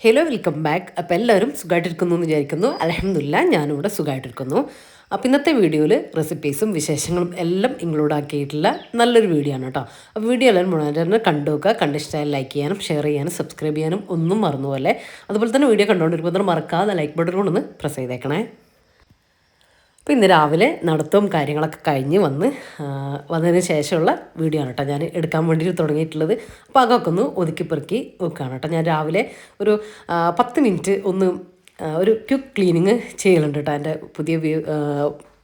Hello welcome back. അപ്പോൾ എല്ലാവരും സുഖമായിട്ടിരിക്കുന്നു എന്ന് വിചാരിക്കുന്നു. അൽഹംദുലില്ലാഹ് ഞാനിവിടെ സുഖമായിട്ടിരിക്കുന്നു. അപ്പോൾ ഇന്നത്തെ വീഡിയോയിൽ റെസിപ്പീസും വിശേഷങ്ങളും എല്ലാം ഇൻക്ലൂഡ് ആക്കിയിട്ടുള്ള നല്ലൊരു വീഡിയോ ആണ് കേട്ടോ. അപ്പോൾ വീഡിയോ എല്ലാവരും മുഴുവൻ കണ്ടു നോക്കുക. കണ്ടിഷ്ടമായി ലൈക്ക് ചെയ്യാനും ഷെയർ ചെയ്യാനും സബ്സ്ക്രൈബ് ചെയ്യാനും ഒന്നും മറന്നുപോലെ. അതുപോലെ തന്നെ വീഡിയോ കണ്ടുകൊണ്ടിരിക്കുമ്പോൾ മറക്കാതെ ലൈക്ക് ബട്ടൺ കൊണ്ടൊന്ന് പ്രസ് ചെയ്തേക്കണേ. അപ്പോൾ ഇന്ന് രാവിലെ നടത്തവും കാര്യങ്ങളൊക്കെ കഴിഞ്ഞ് വന്നതിന് ശേഷമുള്ള വീഡിയോ ആണ് കേട്ടോ ഞാൻ എടുക്കാൻ വേണ്ടിയിട്ട് തുടങ്ങിയിട്ടുള്ളത്. അപ്പോൾ അതൊക്കെ ഒന്ന് ഒതുക്കിപ്പെറുക്കി വെക്കുകയാണ് കേട്ടോ. ഞാൻ രാവിലെ ഒരു 10 മിനിറ്റ് ഒന്ന് ഒരു ക്വിക്ക് ക്ലീനിങ് ചെയ്യലുണ്ട് കേട്ടോ. എൻ്റെ പുതിയ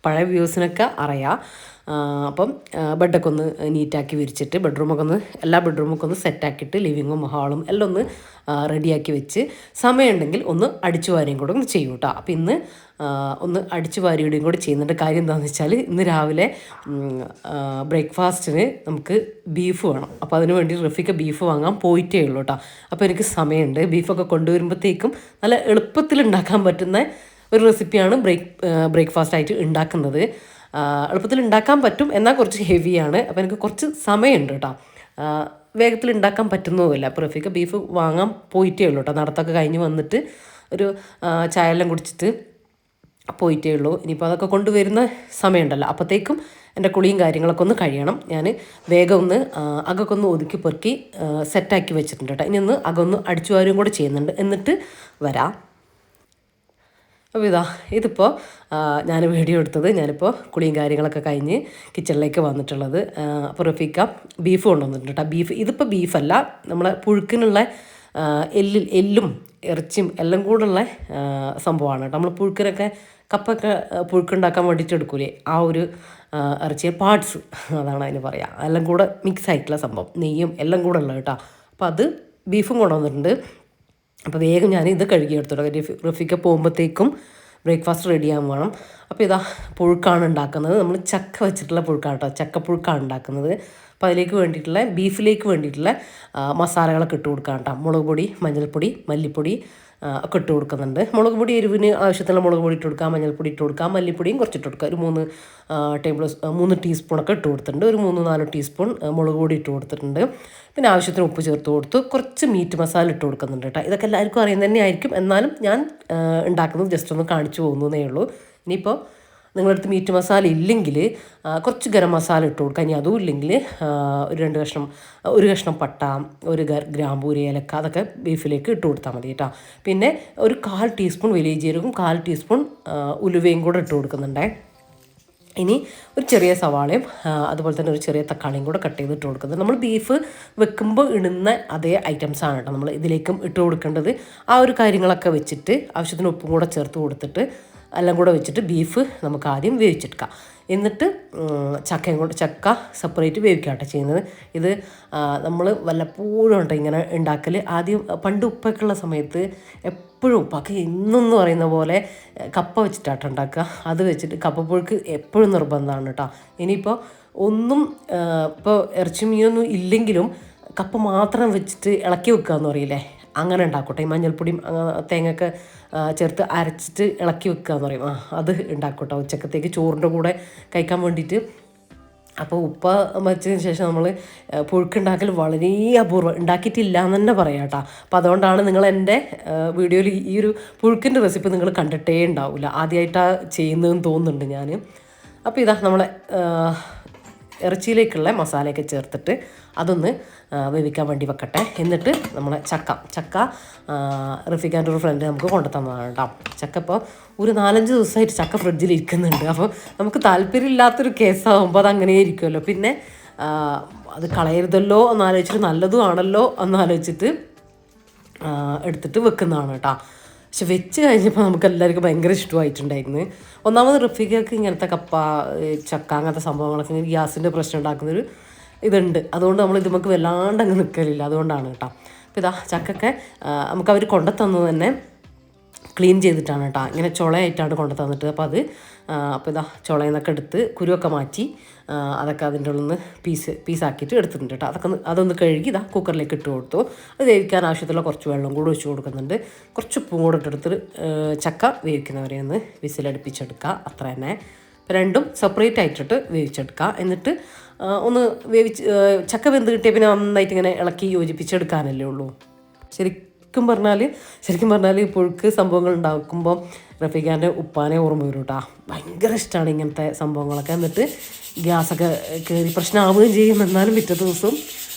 പഴയ വ്യൂസിനൊക്കെ അറിയാം. അപ്പം ബെഡൊക്കെ ഒന്ന് നീറ്റാക്കി വിരിച്ചിട്ട് എല്ലാ ബെഡ്റൂമൊക്കെ ഒന്ന് സെറ്റാക്കിയിട്ട് ലിവിങ്ങും ഹാളും എല്ലാം ഒന്ന് റെഡിയാക്കി വെച്ച് സമയമുണ്ടെങ്കിൽ ഒന്ന് അടിച്ചു വാരിയും കൂടെ ഒന്ന് ചെയ്യും കേട്ടോ. അപ്പോൾ ഇന്ന് ഒന്ന് അടിച്ചു വാരിയുടെയും കൂടി ചെയ്യുന്നുണ്ട്. കാര്യം എന്താണെന്ന് വെച്ചാൽ ഇന്ന് രാവിലെ ബ്രേക്ക്ഫാസ്റ്റിന് നമുക്ക് ബീഫ് വേണം. അപ്പോൾ അതിന് വേണ്ടി റഫീക്ക് ബീഫ് വാങ്ങാൻ പോയിട്ടേ ഉള്ളൂ കേട്ടോ. അപ്പോൾ എനിക്ക് സമയമുണ്ട്. ബീഫൊക്കെ കൊണ്ടുവരുമ്പോഴത്തേക്കും നല്ല എളുപ്പത്തിൽ ഉണ്ടാക്കാൻ പറ്റുന്ന ഒരു റെസിപ്പിയാണ് ബ്രേക്ക്ഫാസ്റ്റായിട്ട് ഉണ്ടാക്കുന്നത്. എളുപ്പത്തിൽ ഉണ്ടാക്കാൻ പറ്റും, എന്നാൽ കുറച്ച് ഹെവിയാണ്. അപ്പോൾ എനിക്ക് കുറച്ച് സമയമുണ്ട് കേട്ടോ. വേഗത്തിൽ ഉണ്ടാക്കാൻ പറ്റുന്നതുമില്ല. അപ്പോൾ റഫീക്ക് ബീഫ് വാങ്ങാൻ പോയിട്ടേ ഉള്ളൂ കേട്ടോ. നടത്തൊക്കെ കഴിഞ്ഞ് വന്നിട്ട് ഒരു ചായ എല്ലാം കുടിച്ചിട്ട് പോയിട്ടേ ഉള്ളൂ. ഇനിയിപ്പോൾ അതൊക്കെ കൊണ്ടുവരുന്ന സമയമുണ്ടല്ലോ, അപ്പോഴത്തേക്കും എൻ്റെ കുളിയും കാര്യങ്ങളൊക്കെ ഒന്ന് കഴിയണം. ഞാൻ വേഗം ഒന്ന് അകൊക്കെ ഒന്ന് ഒതുക്കി പെറുക്കി സെറ്റാക്കി വെച്ചിട്ടുണ്ട് കേട്ടോ. ഇനി ഒന്ന് അകൊന്ന് അടിച്ചു വാരുകയും കൂടെ ചെയ്യുന്നുണ്ട്, എന്നിട്ട് വരാം. അപ്പോൾ ഇതിപ്പോൾ ഞാൻ വീഡിയോ എടുത്തത് ഞാനിപ്പോൾ കുളിയും കാര്യങ്ങളൊക്കെ കഴിഞ്ഞ് കിച്ചണിലേക്ക് വന്നിട്ടുള്ളത്. അപ്പോൾ റഫീക്ക ബീഫ് കൊണ്ടുവന്നിട്ടുണ്ട് കേട്ടോ. ഇതിപ്പോൾ ബീഫല്ല, നമ്മളെ പുഴുക്കിനുള്ള എല്ലും ഇറച്ചിയും എല്ലാം കൂടുള്ള സംഭവമാണ് കേട്ടോ. നമ്മൾ പുഴുക്കിനൊക്കെ കപ്പൊക്കെ പുഴുക്കുണ്ടാക്കാൻ വേണ്ടിയിട്ട് എടുക്കൂലേ, ആ ഒരു ഇറച്ചിയെ പാർട്സ്, അതാണ് അതിന് പറയുക. എല്ലാം കൂടെ മിക്സ് ആയിട്ടുള്ള സംഭവം, നെയ്യും എല്ലാം കൂടെ ഉള്ളത് കേട്ടോ. അപ്പോൾ അത് ബീഫും കൊണ്ടുവന്നിട്ടുണ്ട്. അപ്പോൾ വേഗം ഞാൻ ഇത് കഴുകി എടുത്തോട്ടെ. റഫീക്ക പോകുമ്പോഴത്തേക്കും ബ്രേക്ക്ഫാസ്റ്റ് റെഡിയാകാൻ വേണം. അപ്പോൾ പുഴുക്കാണ് ഉണ്ടാക്കുന്നത്. നമ്മൾ ചക്ക വെച്ചിട്ടുള്ള പുഴുക്കാണ് കേട്ടോ, ചക്കപ്പുഴുക്കാണ് ഉണ്ടാക്കുന്നത്. അപ്പോൾ അതിലേക്ക് വേണ്ടിയിട്ടുള്ള ബീഫിലേക്ക് വേണ്ടിയിട്ടുള്ള മസാലകളൊക്കെ ഇട്ട് കൊടുക്കാം കേട്ടോ. മുളക് പൊടി, മഞ്ഞൾപ്പൊടി, മല്ലിപ്പൊടി ഒക്കെ ഇട്ട് കൊടുക്കുന്നുണ്ട്. മുളക് പൊടി എരിവിന് ആവശ്യത്തിനുള്ള മുളക് പൊടി ഇട്ട് കൊടുക്കാം, മഞ്ഞൾപ്പൊടി ഇട്ട് കൊടുക്കാം, മല്ലിപ്പൊടിയും കുറച്ചിട്ട് കൊടുക്കുക. ഒരു 3 ടീസ്പൂണൊക്കെ ഇട്ട് കൊടുത്തിട്ടുണ്ട്. ഒരു 3-4 ടീസ്പൂൺ മുളക് പൊടി ഇട്ട് കൊടുത്തിട്ടുണ്ട്. പിന്നെ ആവശ്യത്തിന് ഉപ്പ് ചേർത്ത് കൊടുത്തു. കുറച്ച് മീറ്റ് മസാല ഇട്ട് കൊടുക്കുന്നുണ്ട് കേട്ടോ. ഇതൊക്കെ എല്ലാവർക്കും അറിയാൻ തന്നെ ആയിരിക്കും, എന്നാലും ഞാൻ ഉണ്ടാക്കുന്നത് ജസ്റ്റ് ഒന്ന് കാണിച്ചു പോകുന്നതേ ഉള്ളൂ. ഇനിയിപ്പോൾ നിങ്ങളുടെ അടുത്ത് മീറ്റ് മസാല ഇല്ലെങ്കിൽ കുറച്ച് ഗരം മസാല ഇട്ട് കൊടുക്കുക. ഇനി അതും ഇല്ലെങ്കിൽ ഒരു കഷ്ണം പട്ട, ഒരു ഗ്രാമ്പൂ, ഒരു ഏലക്ക, അതൊക്കെ ബീഫിലേക്ക് ഇട്ട് കൊടുത്താൽ മതി കേട്ടോ. പിന്നെ ഒരു 1/4 ടീസ്പൂൺ വലിയ ജീരകവും 1/4 ടീസ്പൂൺ ഉലുവയും കൂടെ ഇട്ട് കൊടുക്കുന്നുണ്ടേ. ഇനി ഒരു ചെറിയ സവാളയും അതുപോലെ തന്നെ ഒരു ചെറിയ തക്കാളിയും കൂടെ കട്ട് ചെയ്തിട്ട് കൊടുക്കുന്നത്. നമ്മൾ ബീഫ് വെക്കുമ്പോൾ ഇടുന്ന അതേ ഐറ്റംസാണ് കേട്ടോ നമ്മൾ ഇതിലേക്കും ഇട്ട് കൊടുക്കേണ്ടത്. ആ ഒരു കാര്യങ്ങളൊക്കെ വെച്ചിട്ട് ആവശ്യത്തിന് ഉപ്പും കൂടെ ചേർത്ത് കൊടുത്തിട്ട് എല്ലാം കൂടെ വെച്ചിട്ട് ബീഫ് നമുക്ക് ആദ്യം വേവിച്ചെടുക്കാം. എന്നിട്ട് ചക്ക സെപ്പറേറ്റ് വേവിക്കാം കേട്ടോ ചെയ്യുന്നത്. ഇത് നമ്മൾ വല്ലപ്പോഴും കേട്ടോ ഇങ്ങനെ ഉണ്ടാക്കൽ. ആദ്യം പണ്ട് ഉപ്പൊക്കെ ഉള്ള സമയത്ത് എപ്പോഴും ഉപ്പൊക്കെ എന്നൊന്നും പറയുന്ന പോലെ കപ്പ വെച്ചിട്ടാട്ടോ ഉണ്ടാക്കുക. അത് വെച്ചിട്ട് കപ്പപ്പുഴുക്ക് എപ്പോഴും നിർബന്ധമാണ് കേട്ടോ. ഇനിയിപ്പോൾ ഇപ്പോൾ ഇറച്ചി മീനൊന്നും ഇല്ലെങ്കിലും കപ്പ മാത്രം വെച്ചിട്ട് ഇളക്കി വെക്കുക എന്ന് പറയില്ലേ, അങ്ങനെ ഉണ്ടാക്കട്ടെ. ഈ മഞ്ഞൾപ്പൊടിയും തേങ്ങയൊക്കെ ചേർത്ത് അരച്ചിട്ട് ഇളക്കി വെക്കുക എന്ന് പറയും, അത് ഉണ്ടാക്കട്ടെ ഉച്ചക്കത്തേക്ക് ചോറിൻ്റെ കൂടെ കഴിക്കാൻ വേണ്ടിയിട്ട്. അപ്പോൾ ഉപ്പ വച്ചതിന് ശേഷം നമ്മൾ പുഴുക്കുണ്ടാക്കൽ വളരെ അപൂർവം, ഉണ്ടാക്കിയിട്ടില്ല എന്ന് തന്നെ പറയാം കേട്ടോ. അപ്പോൾ അതുകൊണ്ടാണ് നിങ്ങൾ എൻ്റെ വീഡിയോയിൽ ഈ ഒരു പുഴുക്കിൻ്റെ റെസിപ്പി നിങ്ങൾ കണ്ടിട്ടേ ഉണ്ടാവില്ല, ആദ്യമായിട്ടാണ് ചെയ്യുന്നതെന്ന് തോന്നുന്നുണ്ട് ഞാൻ. അപ്പോൾ നമ്മളെ ഇറച്ചിയിലേക്കുള്ള മസാലയൊക്കെ ചേർത്തിട്ട് അതൊന്ന് വേവിക്കാൻ വേണ്ടി വെക്കട്ടെ. എന്നിട്ട് നമ്മളെ ചക്ക റഫീഖാൻ്റെ ഒരു ഫ്രണ്ട് നമുക്ക് കൊണ്ടു തന്നതാണ് കേട്ടോ. ചക്ക ഇപ്പോൾ ഒരു 4-5 ദിവസമായിട്ട് ചക്ക ഫ്രിഡ്ജിൽ ഇരിക്കുന്നുണ്ട്. അപ്പോൾ നമുക്ക് താല്പര്യമില്ലാത്തൊരു കേസാകുമ്പോൾ അത് അങ്ങനെ ഇരിക്കുമല്ലോ. പിന്നെ അത് കളയരുതല്ലോ എന്നാലോചിച്ചിട്ട് നല്ലതും ആണല്ലോ എന്നാലോചിച്ചിട്ട് എടുത്തിട്ട് വെക്കുന്നതാണ് കേട്ടോ. പക്ഷെ വെച്ച് കഴിഞ്ഞപ്പോൾ നമുക്ക് എല്ലാവർക്കും ഭയങ്കര ഇഷ്ടമായിട്ടുണ്ടായിരുന്നു. ഒന്നാമത് റഫീഖക്ക് ഇങ്ങനത്തെ കപ്പ, ചക്ക, അങ്ങനത്തെ സംഭവങ്ങളൊക്കെ ഇങ്ങനെ ഗ്യാസിൻ്റെ പ്രശ്നം ഉണ്ടാക്കുന്നൊരു ഇതുണ്ട്. അതുകൊണ്ട് നമ്മൾ ഇത് നമുക്ക് വല്ലാണ്ട് അങ്ങ് നിൽക്കലില്ല, അതുകൊണ്ടാണ് കേട്ടോ. അപ്പോൾ ചക്കൊക്കെ നമുക്ക് അവർ കൊണ്ടുതന്നത് തന്നെ ക്ലീൻ ചെയ്തിട്ടാണ് കേട്ടോ. ഇങ്ങനെ ചുളയായിട്ടാണ് കൊണ്ടു തന്നിട്ട്. അപ്പോൾ ചുളയിൽ നിന്നൊക്കെ എടുത്ത് കുരുവൊക്കെ മാറ്റി അതൊക്കെ അതിൻ്റെ ഉള്ളിൽ നിന്ന് പീസാക്കിയിട്ട് എടുത്തിട്ടുണ്ട് കേട്ടോ. അതൊന്ന് കഴുകി കുക്കറിലേക്ക് ഇട്ട് കൊടുത്തു. അത് വേവിക്കാൻ ആവശ്യത്തിലുള്ള കുറച്ച് വെള്ളം കൂടെ ഒഴിച്ച് കൊടുക്കുന്നുണ്ട്. കുറച്ച് ഉപ്പും കൂടെ ഇട്ടെടുത്ത് ചക്ക വേവിക്കുന്നവരെ ഒന്ന് വിസിലടുപ്പിച്ചെടുക്കുക, അത്ര തന്നെ. രണ്ടും സെപ്പറേറ്റ് ആയിട്ടിട്ട് വേവിച്ചെടുക്കുക. എന്നിട്ട് ചക്ക വെന്ത് കിട്ടിയ പിന്നെ നന്നായിട്ട് ഇങ്ങനെ ഇളക്കി യോജിപ്പിച്ചെടുക്കാനല്ലേ ഉള്ളൂ. ശരിക്കും പറഞ്ഞാൽ ഈ പുഴുക്ക് സംഭവങ്ങൾ ഉണ്ടാക്കുമ്പോൾ റഫീഖാൻ്റെ ഉപ്പാനെ ഓർമ്മ വരും കേട്ടോ. ഭയങ്കര ഇഷ്ടമാണ് ഇങ്ങനത്തെ സംഭവങ്ങളൊക്കെ. എന്നിട്ട് ഗ്യാസൊക്കെ കയറി പ്രശ്നമാവുകയും ചെയ്യും. എന്നാലും പിറ്റേ ദിവസം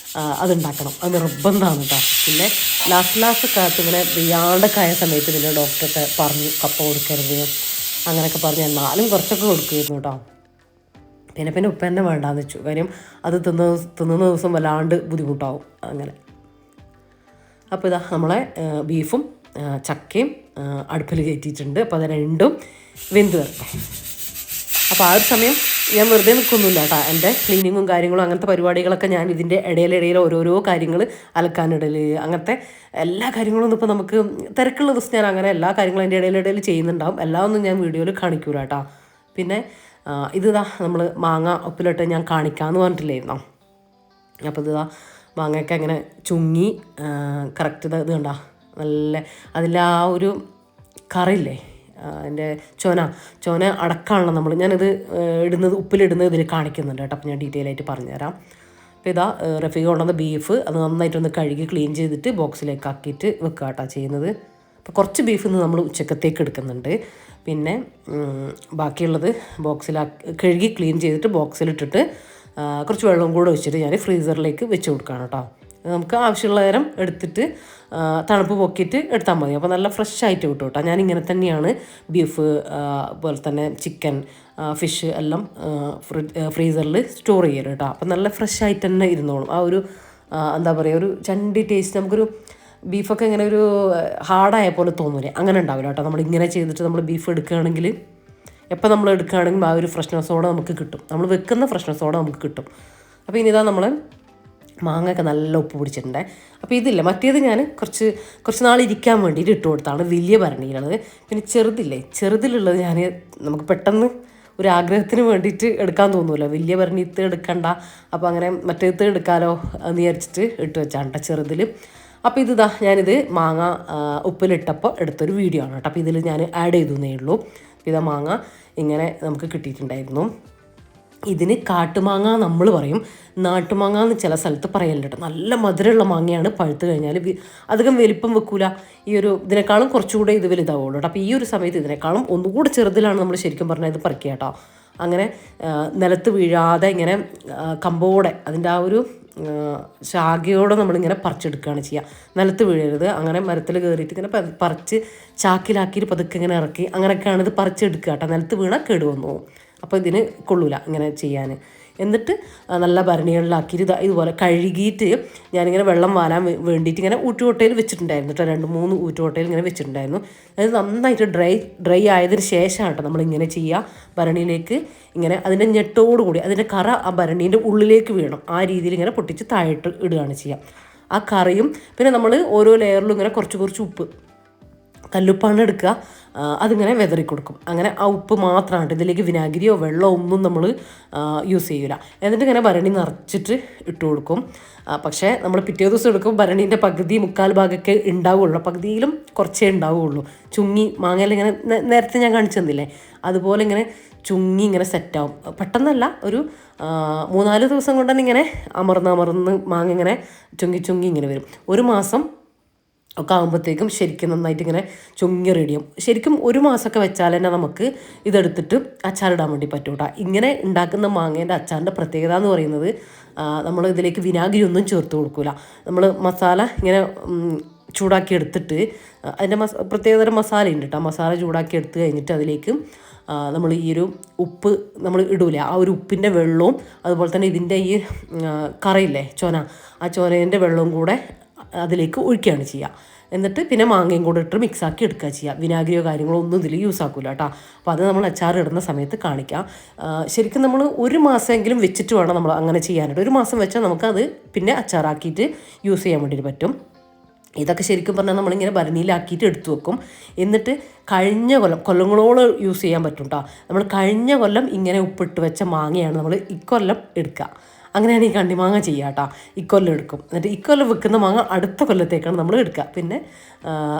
അതുണ്ടാക്കണം, അത് നിർബന്ധമാണ് കേട്ടോ. പിന്നെ ലാസ്റ്റ് കാലത്ത് ഇങ്ങനെ വയ്യാണ്ടൊക്കെ ആയ സമയത്ത് പിന്നെ ഡോക്ടറൊക്കെ പറഞ്ഞു കപ്പ കൊടുക്കരുത് അങ്ങനെയൊക്കെ പറഞ്ഞു. എന്നാലും കുറച്ചൊക്കെ കൊടുക്കുമായിരുന്നു കേട്ടോ. പിന്നെ ഉപ്പ തന്നെ വേണ്ടാന്ന് വെച്ചു. കാര്യം അത് തിന്നുന്ന ദിവസം വല്ലാണ്ട് ബുദ്ധിമുട്ടാവും അങ്ങനെ. അപ്പോൾ ഇതാ നമ്മളെ ബീഫും ചക്കയും അടുപ്പിൽ കയറ്റിയിട്ടുണ്ട്. അപ്പോൾ അത് രണ്ടും വെന്ത് വരണം. അപ്പോൾ ആ ഒരു സമയം ഞാൻ വെറുതെ നിൽക്കൊന്നുമില്ല കേട്ടോ. എൻ്റെ ക്ലീനിങ്ങും കാര്യങ്ങളും അങ്ങനത്തെ പരിപാടികളൊക്കെ ഞാൻ ഇതിൻ്റെ ഇടയിൽ ഓരോരോ കാര്യങ്ങൾ, അലക്കാനിടൽ, അങ്ങനത്തെ എല്ലാ കാര്യങ്ങളും ഇപ്പോൾ നമുക്ക് തിരക്കുള്ള ദിവസം ഞാൻ അങ്ങനെ എല്ലാ കാര്യങ്ങളും എൻ്റെ ഇടയിൽ ചെയ്യുന്നുണ്ടാവും. എല്ലാം ഒന്നും ഞാൻ വീഡിയോയിൽ കാണിക്കൂല കേട്ടോ. പിന്നെ ഇതാ നമ്മൾ മാങ്ങ ഉപ്പിലിട്ട് ഞാൻ കാണിക്കാമെന്ന് പറഞ്ഞിട്ടില്ലായിരുന്നോ. അപ്പോൾ ഇതാ മാങ്ങയൊക്കെ അങ്ങനെ ചുങ്ങി കറക്റ്റ് ഇത് കണ്ട നല്ല അതിൻ്റെ ആ ഒരു കറിയില്ലേ, അതിൻ്റെ ചോന അടക്കമാണല്ലോ ഞാനിത് ഉപ്പിലിടുന്നത് ഇതിൽ കാണിക്കുന്നുണ്ട് കേട്ടോ. അപ്പോൾ ഞാൻ ഡീറ്റെയിൽ ആയിട്ട് പറഞ്ഞുതരാം. അപ്പോൾ ഇതാ റഫീഖ കൊണ്ടുവന്ന ബീഫ് അത് നന്നായിട്ടൊന്ന് കഴുകി ക്ലീൻ ചെയ്തിട്ട് ബോക്സിലേക്ക് ആക്കിയിട്ട് വെക്കുക കേട്ടോ ചെയ്യുന്നത്. അപ്പോൾ കുറച്ച് ബീഫ് ഇന്ന് നമ്മൾ ഉച്ചക്കത്തേക്ക് എടുക്കുന്നുണ്ട്. പിന്നെ ബാക്കിയുള്ളത് കഴുകി ക്ലീൻ ചെയ്തിട്ട് ബോക്സിലിട്ടിട്ട് കുറച്ച് വെള്ളം കൂടെ ഒഴിച്ചിട്ട് ഞാൻ ഫ്രീസറിലേക്ക് വെച്ച് കൊടുക്കുകയാണ് കേട്ടോ. നമുക്ക് ആവശ്യമുള്ള നേരം എടുത്തിട്ട് തണുപ്പ് പൊക്കിയിട്ട് എടുത്താൽ മതി. അപ്പോൾ നല്ല ഫ്രഷ് ആയിട്ട് കിട്ടും കേട്ടോ. ഞാൻ ഇങ്ങനെ തന്നെയാണ് ബീഫ് അതുപോലെ തന്നെ ചിക്കൻ, ഫിഷ് എല്ലാം ഫ്രീസറിൽ സ്റ്റോർ ചെയ്യല് കേട്ടോ. അപ്പോൾ നല്ല ഫ്രഷ് ആയിട്ട് തന്നെ ഇരുന്നോളും. ആ ഒരു എന്താ പറയുക, ഒരു ചണ്ടി ടേസ്റ്റ്, നമുക്കൊരു ബീഫൊക്കെ ഇങ്ങനെ ഒരു ഹാർഡായ പോലെ തോന്നൂലേ, അങ്ങനെ ഉണ്ടാവില്ല കേട്ടോ. നമ്മളിങ്ങനെ ചെയ്തിട്ട് നമ്മൾ ബീഫ് എടുക്കുകയാണെങ്കിൽ, എപ്പോൾ നമ്മൾ എടുക്കുകയാണെങ്കിൽ ആ ഒരു ഫ്രഷ്നെസ്സോടെ നമുക്ക് കിട്ടും, നമ്മൾ വെക്കുന്ന ഫ്രഷ്നെസ്സോടെ നമുക്ക് കിട്ടും. അപ്പോൾ ഇനി ഇതാ നമ്മൾ മാങ്ങയൊക്കെ നല്ല ഉപ്പ് പിടിച്ചിട്ടുണ്ട്. അപ്പോൾ ഇതില്ല, മറ്റേത് ഞാൻ കുറച്ച് നാൾ ഇരിക്കാൻ വേണ്ടിയിട്ട് ഇട്ട് കൊടുത്താണ് വലിയ ഭരണിയിലുള്ളത്. പിന്നെ ചെറുതിലുള്ളത് നമുക്ക് പെട്ടെന്ന് ഒരു ആഗ്രഹത്തിന് വേണ്ടിയിട്ട് എടുക്കാൻ തോന്നുമല്ലോ, വലിയ ഭരണിത്ത് എടുക്കണ്ട, അപ്പോൾ അങ്ങനെ മറ്റേത് എടുക്കാമല്ലോ എന്ന് വിചാരിച്ചിട്ട് ഇട്ട് വെച്ചാണ് ചെറുതിൽ. അപ്പോൾ ഞാനിത് മാങ്ങ ഉപ്പിലിട്ടപ്പോൾ എടുത്തൊരു വീഡിയോ ആണ് കേട്ടോ. അപ്പോൾ ഇതിൽ ഞാൻ ആഡ് ചെയ്തേ ഉള്ളൂ. അപ്പോൾ ഇതാ മാങ്ങ ഇങ്ങനെ നമുക്ക് കിട്ടിയിട്ടുണ്ടായിരുന്നു. ഇതിന് കാട്ടുമാങ്ങ നമ്മൾ പറയും, നാട്ടുമാങ്ങ എന്ന് ചില സ്ഥലത്ത് പറയലുണ്ട് കേട്ടോ. നല്ല മധുരമുള്ള മാങ്ങയാണ്. പഴുത്ത് കഴിഞ്ഞാൽ അധികം വലിപ്പം വെക്കൂല. ഇതിനേക്കാളും കുറച്ചുകൂടെ ഇത് വലുതാവുള്ളൂ കേട്ടോ. അപ്പോൾ ഈ ഒരു സമയത്ത് ഇതിനേക്കാളും ഒന്നുകൂടെ ചെറുതിലാണ് നമ്മൾ ശരിക്കും പറഞ്ഞാൽ ഇത് പറിക്കുക കേട്ടോ. അങ്ങനെ നിലത്ത് വീഴാതെ ഇങ്ങനെ കമ്പോടെ അതിൻ്റെ ആ ഒരു ശാഖയോടെ നമ്മളിങ്ങനെ പറിച്ചെടുക്കുകയാണ് ചെയ്യുക. നിലത്ത് വീഴരുത്. അങ്ങനെ മരത്തിൽ കയറിയിട്ട് ഇങ്ങനെ പറിച്ച് ചാക്കിലാക്കിയിട്ട് പതുക്കെ ഇങ്ങനെ ഇറക്കി അങ്ങനെയൊക്കെയാണ് ഇത് പറിച്ചെടുക്കുക കേട്ടോ. നിലത്ത് വീണാൽ കേടുവന്നു പോകും. അപ്പോൾ ഇതിന് കൊള്ളൂല ഇങ്ങനെ ചെയ്യാൻ. എന്നിട്ട് നല്ല ഭരണികളിലാക്കിയിട്ട് ഇതുപോലെ കഴുകിയിട്ട് ഞാനിങ്ങനെ വെള്ളം വാലാൻ വേണ്ടിയിട്ട് ഇങ്ങനെ ഊറ്റുകൊട്ടയിൽ വെച്ചിട്ടുണ്ടായിരുന്നു കേട്ടോ. 2-3 ഊറ്റുകൊട്ടയിൽ ഇങ്ങനെ വെച്ചിട്ടുണ്ടായിരുന്നു. അത് നന്നായിട്ട് ഡ്രൈ ആയതിന് ശേഷം കേട്ടോ നമ്മളിങ്ങനെ ചെയ്യുക. ഭരണിയിലേക്ക് ഇങ്ങനെ അതിൻ്റെ ഞെട്ടോടുകൂടി അതിൻ്റെ കറ ആ ഭരണീൻ്റെ ഉള്ളിലേക്ക് വീണം ആ രീതിയിൽ ഇങ്ങനെ പൊട്ടിച്ച് താഴോട്ട് ഇടുകയാണ് ചെയ്യുക. ആ കറിയും പിന്നെ നമ്മൾ ഓരോ ലെയറിലും ഇങ്ങനെ കുറച്ച് ഉപ്പ്, കല്ലുപ്പാണ് എടുക്കുക, അതിങ്ങനെ വെതറി കൊടുക്കും. അങ്ങനെ ആ ഉപ്പ് മാത്രമാണ്, ഇതിലേക്ക് വിനാഗിരിയോ വെള്ളമോ ഒന്നും നമ്മൾ യൂസ് ചെയ്യില്ല. എന്നിട്ട് ഇങ്ങനെ ഭരണി നിറച്ചിട്ട് ഇട്ട് കൊടുക്കും. പക്ഷേ നമ്മൾ പിറ്റേ ദിവസം എടുക്കും ഭരണീൻ്റെ പകുതി 3/4 ഭാഗമൊക്കെ ഉണ്ടാവുകയുള്ളൂ. പകുതിയിലും കുറച്ചേ ഉണ്ടാവുകയുള്ളൂ. ചുങ്ങി മാങ്ങയിൽ ഇങ്ങനെ നേരത്തെ ഞാൻ കാണിച്ചു തന്നില്ലേ, അതുപോലെ ഇങ്ങനെ ചുങ്ങി ഇങ്ങനെ സെറ്റാവും. പെട്ടെന്നല്ല, ഒരു 3-4 ദിവസം കൊണ്ട് തന്നെ ഇങ്ങനെ അമർന്ന് മാങ്ങ ഇങ്ങനെ ചുങ്ങി ഇങ്ങനെ വരും. 1 മാസം ഒക്കെ ആകുമ്പോഴത്തേക്കും ശരിക്കും നന്നായിട്ട് ഇങ്ങനെ ചുങ്ങി റെഡിയാവും. ശരിക്കും 1 മാസമൊക്കെ വെച്ചാൽ തന്നെ നമുക്ക് ഇതെടുത്തിട്ട് അച്ചാറിടാൻ വേണ്ടി പറ്റും കേട്ടോ. ഇങ്ങനെ ഉണ്ടാക്കുന്ന മാങ്ങേൻ്റെ അച്ചാറിൻ്റെ പ്രത്യേകത എന്ന് പറയുന്നത് നമ്മൾ ഇതിലേക്ക് വിനാഗിരി ഒന്നും ചേർത്ത് കൊടുക്കില്ല. നമ്മൾ മസാല ഇങ്ങനെ ചൂടാക്കി എടുത്തിട്ട് അതിൻ്റെ പ്രത്യേകതരം മസാല ഉണ്ട് കേട്ടോ. മസാല ചൂടാക്കി എടുത്ത് കഴിഞ്ഞിട്ട് അതിലേക്ക് നമ്മൾ ഈ ഒരു ഉപ്പ് നമ്മൾ ഇടൂല, ആ ഒരു ഉപ്പിൻ്റെ വെള്ളവും അതുപോലെ തന്നെ ഇതിൻ്റെ ഈ കറയില്ലേ ആ ചോനേൻ്റെ വെള്ളവും കൂടെ അതിലേക്ക് ഒഴിക്കുകയാണ് ചെയ്യുക. എന്നിട്ട് പിന്നെ മാങ്ങയും കൂടെ ഇട്ട് മിക്സാക്കി എടുക്കുക ചെയ്യുക. വിനാഗിരിയോ കാര്യങ്ങളോ ഒന്നും ഇതിൽ യൂസ് ആക്കില്ല കേട്ടോ. അപ്പോൾ അത് നമ്മൾ അച്ചാർ ഇടുന്ന സമയത്ത് കാണിക്കാം. ശരിക്കും നമ്മൾ 1 മാസമെങ്കിലും വെച്ചിട്ട് വേണം നമ്മൾ അങ്ങനെ ചെയ്യാനായിട്ട്. 1 മാസം വെച്ചാൽ നമുക്കത് പിന്നെ അച്ചാറാക്കിയിട്ട് യൂസ് ചെയ്യാൻ വേണ്ടിയിട്ട് പറ്റും. ഇതൊക്കെ ശരിക്കും പറഞ്ഞാൽ നമ്മളിങ്ങനെ ഭരണിയിലാക്കിയിട്ട് എടുത്തു വെക്കും. എന്നിട്ട് കഴിഞ്ഞ കൊല്ലങ്ങളോളം യൂസ് ചെയ്യാൻ പറ്റും കേട്ടോ. നമ്മൾ കഴിഞ്ഞ കൊല്ലം ഇങ്ങനെ ഉപ്പിട്ട് വെച്ച മാങ്ങയാണ് നമ്മൾ ഇക്കൊല്ലം എടുക്കുക. അങ്ങനെയാണ് ഈ കണ്ണിമാങ്ങ ചെയ്യുക കേട്ടോ. ഇക്കൊല്ലം എടുക്കും. എന്നിട്ട് ഇക്കൊല്ലം വെക്കുന്ന മാങ്ങ അടുത്ത കൊല്ലത്തേക്കാണ് നമ്മൾ എടുക്കുക. പിന്നെ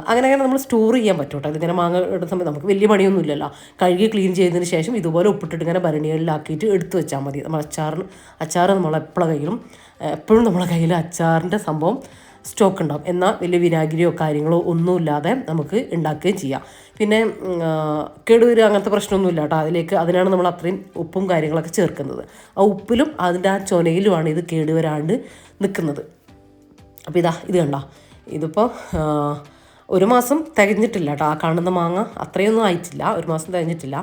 അങ്ങനെ നമ്മൾ സ്റ്റോർ ചെയ്യാൻ പറ്റും കേട്ടോ. ഇതിങ്ങനെ മാങ്ങ ഇടുന്ന സമയത്ത് നമുക്ക് വലിയ പണിയൊന്നും ഇല്ലല്ലോ. കഴുകി ക്ലീൻ ചെയ്തതിന് ശേഷം ഇതുപോലെ ഉപ്പിട്ടിട്ട് ഇങ്ങനെ ഭരണികളിലാക്കിയിട്ട് എടുത്ത് വെച്ചാൽ മതി. നമ്മൾ അച്ചാർ നമ്മളെപ്പോഴും നമ്മളെ കയ്യിൽ അച്ചാറിൻ്റെ സംഭവം സ്റ്റോക്ക് ഉണ്ടാവും. എന്നാൽ വലിയ വിനാഗിരിയോ കാര്യങ്ങളോ ഒന്നുമില്ലാതെ നമുക്ക് ഉണ്ടാക്കുകയും ചെയ്യാം. പിന്നെ കേടുവരിക അങ്ങനത്തെ പ്രശ്നമൊന്നുമില്ല കേട്ടോ. അതിനാണ് നമ്മൾ അത്രയും ഉപ്പും കാര്യങ്ങളൊക്കെ ചേർക്കുന്നത്. ആ ഉപ്പിലും അതിൻ്റെ ആ ചൊനയിലുമാണ് ഇത് കേടുവരാണ്ട് നിൽക്കുന്നത്. അപ്പോൾ ഇത് കണ്ടോ, ഇതിപ്പോൾ 1 മാസം തികഞ്ഞിട്ടില്ല കേട്ടോ. ആ കാണുന്ന മാങ്ങ അത്രയൊന്നും ആയിട്ടില്ല, 1 മാസം തികഞ്ഞിട്ടില്ല.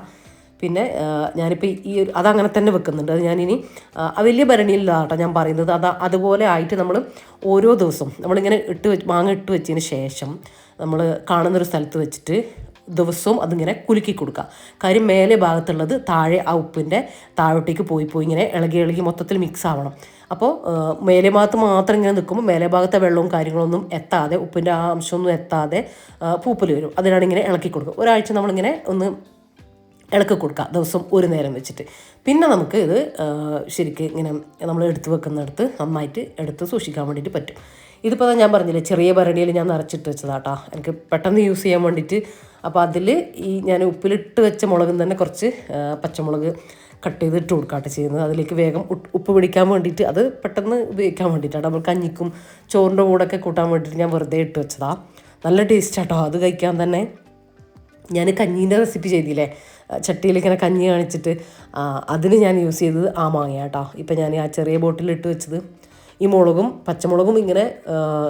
പിന്നെ ഞാനിപ്പോൾ അതങ്ങനെ തന്നെ വെക്കുന്നുണ്ട്. അത് ഞാനിനി വലിയ ഭരണിയിലാണ് കേട്ടോ ഞാൻ പറയുന്നത്. അതുപോലെ ആയിട്ട് നമ്മൾ ഓരോ ദിവസവും നമ്മളിങ്ങനെ മാങ്ങ ഇട്ട് വെച്ചതിന് ശേഷം നമ്മൾ കാണുന്നൊരു സ്ഥലത്ത് വെച്ചിട്ട് ദിവസവും അതിങ്ങനെ കുലുക്കി കൊടുക്കുക. കാര്യം മേലെ ഭാഗത്തുള്ളത് താഴെ ആ ഉപ്പിൻ്റെ താഴോട്ടേക്ക് പോയി ഇങ്ങനെ ഇളകി മൊത്തത്തിൽ മിക്സ് ആവണം. അപ്പോൾ മേലെ ഭാഗത്ത് മാത്രം ഇങ്ങനെ നിൽക്കുമ്പോൾ മേലെ ഭാഗത്തെ വെള്ളവും കാര്യങ്ങളൊന്നും എത്താതെ, ഉപ്പിൻ്റെ ആ അംശമൊന്നും എത്താതെ പൂപ്പൽ വരും. അതിനാണ് ഇങ്ങനെ ഇളക്കി കൊടുക്കുക. ഒരാഴ്ച നമ്മളിങ്ങനെ ഒന്ന് ഇളക്കി കൊടുക്കുക, ദിവസം ഒരു നേരം വെച്ചിട്ട്. പിന്നെ നമുക്ക് ഇത് ശരിക്കും ഇങ്ങനെ നമ്മൾ എടുത്ത് വെക്കുന്നിടത്ത് നന്നായിട്ട് എടുത്ത് സൂക്ഷിക്കാൻ വേണ്ടിയിട്ട് പറ്റും. ഇതിപ്പോൾ ഞാൻ പറഞ്ഞില്ലേ, ചെറിയ ഭരണിയിൽ ഞാൻ നിറച്ചിട്ട് വെച്ചതാട്ടോ, എനിക്ക് പെട്ടെന്ന് യൂസ് ചെയ്യാൻ വേണ്ടിയിട്ട്. അപ്പോൾ അതിൽ ഞാൻ ഉപ്പിലിട്ട് വെച്ച മുളകിൽ തന്നെ കുറച്ച് പച്ചമുളക് കട്ട് ചെയ്ത് ഇട്ട് കൊടുക്കാട്ട് ചെയ്യുന്നത്. അതിലേക്ക് വേഗം ഉപ്പ് പിടിക്കാൻ വേണ്ടിയിട്ട്, അത് പെട്ടെന്ന് ഉപയോഗിക്കാൻ വേണ്ടിയിട്ടാണ്. നമ്മൾ കഞ്ഞിക്കും ചോറിൻ്റെ കൂടെയൊക്കെ കൂട്ടാൻ വേണ്ടിയിട്ട് ഞാൻ വെറുതെ ഇട്ട് വെച്ചതാണ്. നല്ല ടേസ്റ്റാട്ടോ അത് കഴിക്കാൻ തന്നെ. ഞാൻ കഞ്ഞീൻ്റെ റെസിപ്പി ചെയ്തില്ലേ, ചട്ടിയിൽ ഇങ്ങനെ കഞ്ഞി കാണിച്ചിട്ട്, അതിന് ഞാൻ യൂസ് ചെയ്തത് ആ മാങ്ങ കേട്ടോ. ഇപ്പം ഞാൻ ആ ചെറിയ ബോട്ടിലിട്ട് വെച്ചത് ഈ മുളകും പച്ചമുളകും ഇങ്ങനെ